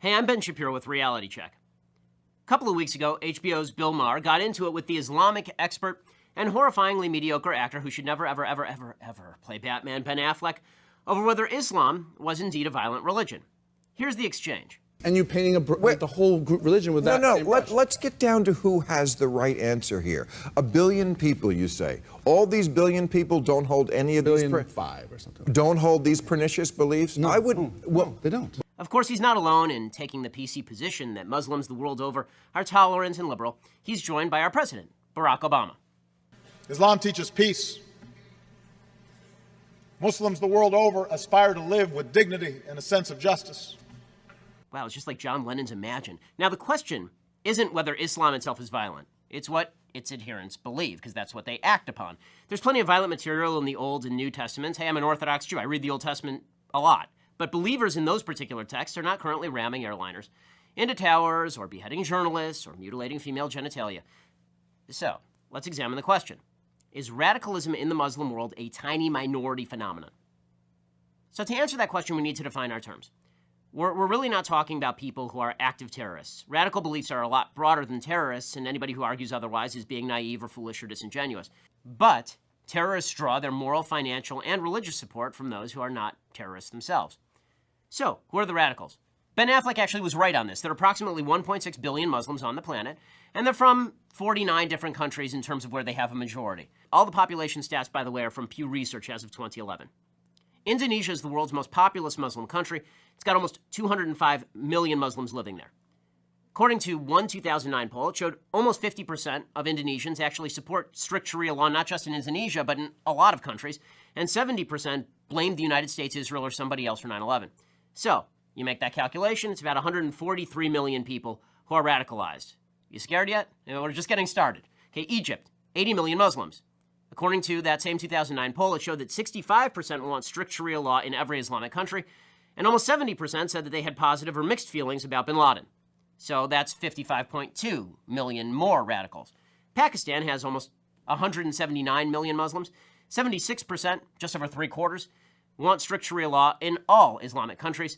Hey, I'm Ben Shapiro with Reality Check. A couple of weeks ago, HBO's Bill Maher got into it with the Islamic expert and horrifyingly mediocre actor who should never, ever, ever, ever, ever play Batman, Ben Affleck, over whether Islam was indeed a violent religion. Here's the exchange. And you painting the whole religion with that. No, same brush. let's get down to who has the right answer here. 1 billion people, you say. All these billion people don't hold any of these... 1,500,000 or something. Don't hold these pernicious beliefs? No, I wouldn't... Well, they don't. Of course, he's not alone in taking the PC position that Muslims the world over are tolerant and liberal. He's joined by our president, Barack Obama. Islam teaches peace. Muslims the world over aspire to live with dignity and a sense of justice. Wow, it's just like John Lennon's Imagine. Now, the question isn't whether Islam itself is violent. It's what its adherents believe, because that's what they act upon. There's plenty of violent material in the Old and New Testaments. Hey, I'm an Orthodox Jew. I read the Old Testament a lot. But believers in those particular texts are not currently ramming airliners into towers or beheading journalists or mutilating female genitalia. So, let's examine the question. Is radicalism in the Muslim world a tiny minority phenomenon? So to answer that question, we need to define our terms. We're really not talking about people who are active terrorists. Radical beliefs are a lot broader than terrorists, and anybody who argues otherwise is being naive or foolish or disingenuous. But terrorists draw their moral, financial, and religious support from those who are not terrorists themselves. So, who are the radicals? Ben Affleck actually was right on this. There are approximately 1.6 billion Muslims on the planet, and they're from 49 different countries in terms of where they have a majority. All the population stats, by the way, are from Pew Research as of 2011. Indonesia is the world's most populous Muslim country. It's got almost 205 million Muslims living there. According to one 2009 poll, it showed almost 50% of Indonesians actually support strict Sharia law, not just in Indonesia, but in a lot of countries, and 70% blamed the United States, Israel, or somebody else for 9/11. So, you make that calculation, it's about 143 million people who are radicalized. You scared yet? We're just getting started. Okay, Egypt, 80 million Muslims. According to that same 2009 poll, it showed that 65% want strict Sharia law in every Islamic country, and almost 70% said that they had positive or mixed feelings about bin Laden. So that's 55.2 million more radicals. Pakistan has almost 179 million Muslims. 76%, just over 3/4, want strict Sharia law in all Islamic countries.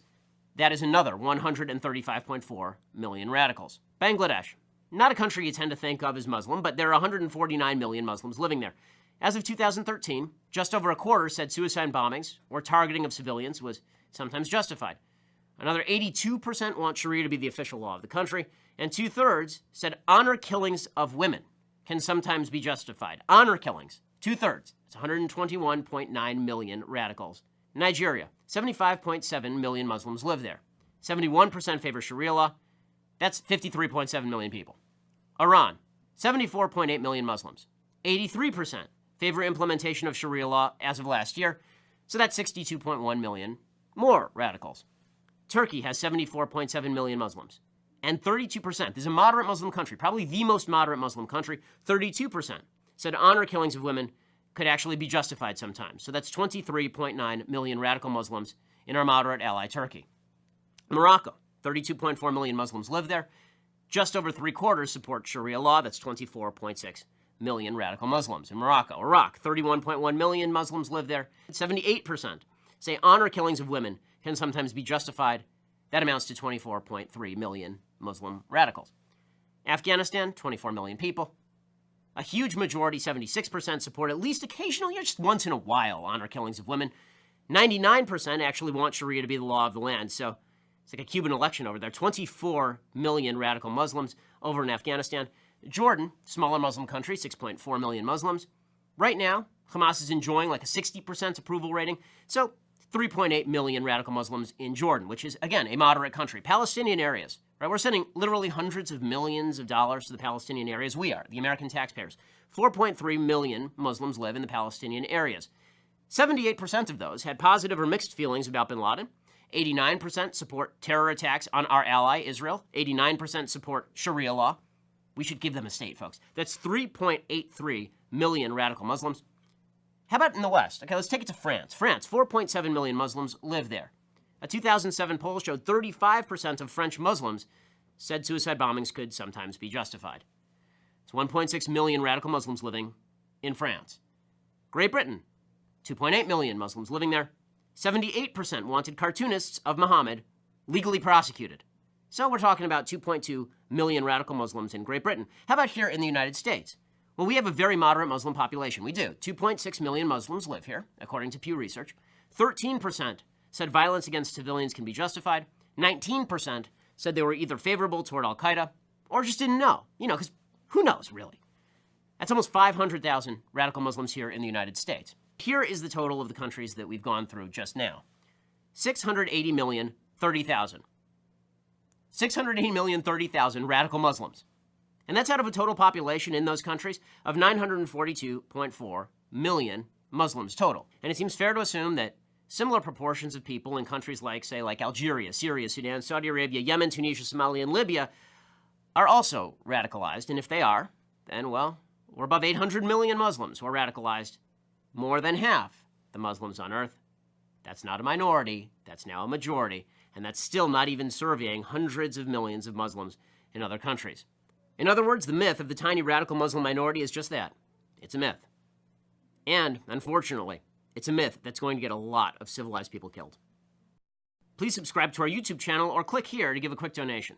That is another 135.4 million radicals. Bangladesh, not a country you tend to think of as Muslim, but there are 149 million Muslims living there. As of 2013, just over a quarter said suicide bombings or targeting of civilians was sometimes justified. Another 82% want Sharia to be the official law of the country, and 2/3 said honor killings of women can sometimes be justified. Honor killings, 2/3. It's 121.9 million radicals. Nigeria, 75.7 million Muslims live there. 71% favor Sharia law. That's 53.7 million people. Iran, 74.8 million Muslims. 83% favor implementation of Sharia law as of last year. So that's 62.1 million more radicals. Turkey has 74.7 million Muslims. And 32%, this is a moderate Muslim country, probably the most moderate Muslim country, 32% said honor killings of women could actually be justified sometimes. So that's 23.9 million radical Muslims in our moderate ally, Turkey. Morocco, 32.4 million Muslims live there. Just over 3/4 support Sharia law. That's 24.6 million radical Muslims in Morocco. Iraq, 31.1 million Muslims live there. 78% say honor killings of women can sometimes be justified. That amounts to 24.3 million Muslim radicals. Afghanistan, 24 million people. A huge majority, 76%, support at least occasionally or just once in a while honor killings of women. 99% actually want Sharia to be the law of the land. So it's like a Cuban election over there. 24 million radical Muslims over in Afghanistan. Jordan, smaller Muslim country, 6.4 million Muslims. Right now, Hamas is enjoying like a 60% approval rating. So 3.8 million radical Muslims in Jordan, which is, again, a moderate country. Palestinian areas, right? We're sending literally hundreds of millions of dollars to the Palestinian areas. We are, the American taxpayers. 4.3 million Muslims live in the Palestinian areas. 78% of those had positive or mixed feelings about bin Laden. 89% support terror attacks on our ally, Israel. 89% support Sharia law. We should give them a state, folks. That's 3.83 million radical Muslims. How about in the West? Okay, let's take it to France. France, 4.7 million Muslims live there. A 2007 poll showed 35% of French Muslims said suicide bombings could sometimes be justified. It's 1.6 million radical Muslims living in France. Great Britain, 2.8 million Muslims living there. 78% wanted cartoonists of Muhammad legally prosecuted. So we're talking about 2.2 million radical Muslims in Great Britain. How about here in the United States? Well, we have a very moderate Muslim population. We do. 2.6 million Muslims live here, according to Pew Research. 13% said violence against civilians can be justified. 19% said they were either favorable toward al-Qaeda or just didn't know. Because who knows, really? That's almost 500,000 radical Muslims here in the United States. Here is the total of the countries that we've gone through just now. 680,030,000. 680,030,000 radical Muslims. And that's out of a total population in those countries of 942.4 million Muslims total. And it seems fair to assume that similar proportions of people in countries like Algeria, Syria, Sudan, Saudi Arabia, Yemen, Tunisia, Somalia, and Libya are also radicalized. And if they are, then, well, we're above 800 million Muslims who are radicalized. More than half the Muslims on earth. That's not a minority, that's now a majority. And that's still not even surveying hundreds of millions of Muslims in other countries. In other words, the myth of the tiny radical Muslim minority is just that. It's a myth. And, unfortunately, it's a myth that's going to get a lot of civilized people killed. Please subscribe to our YouTube channel or click here to give a quick donation.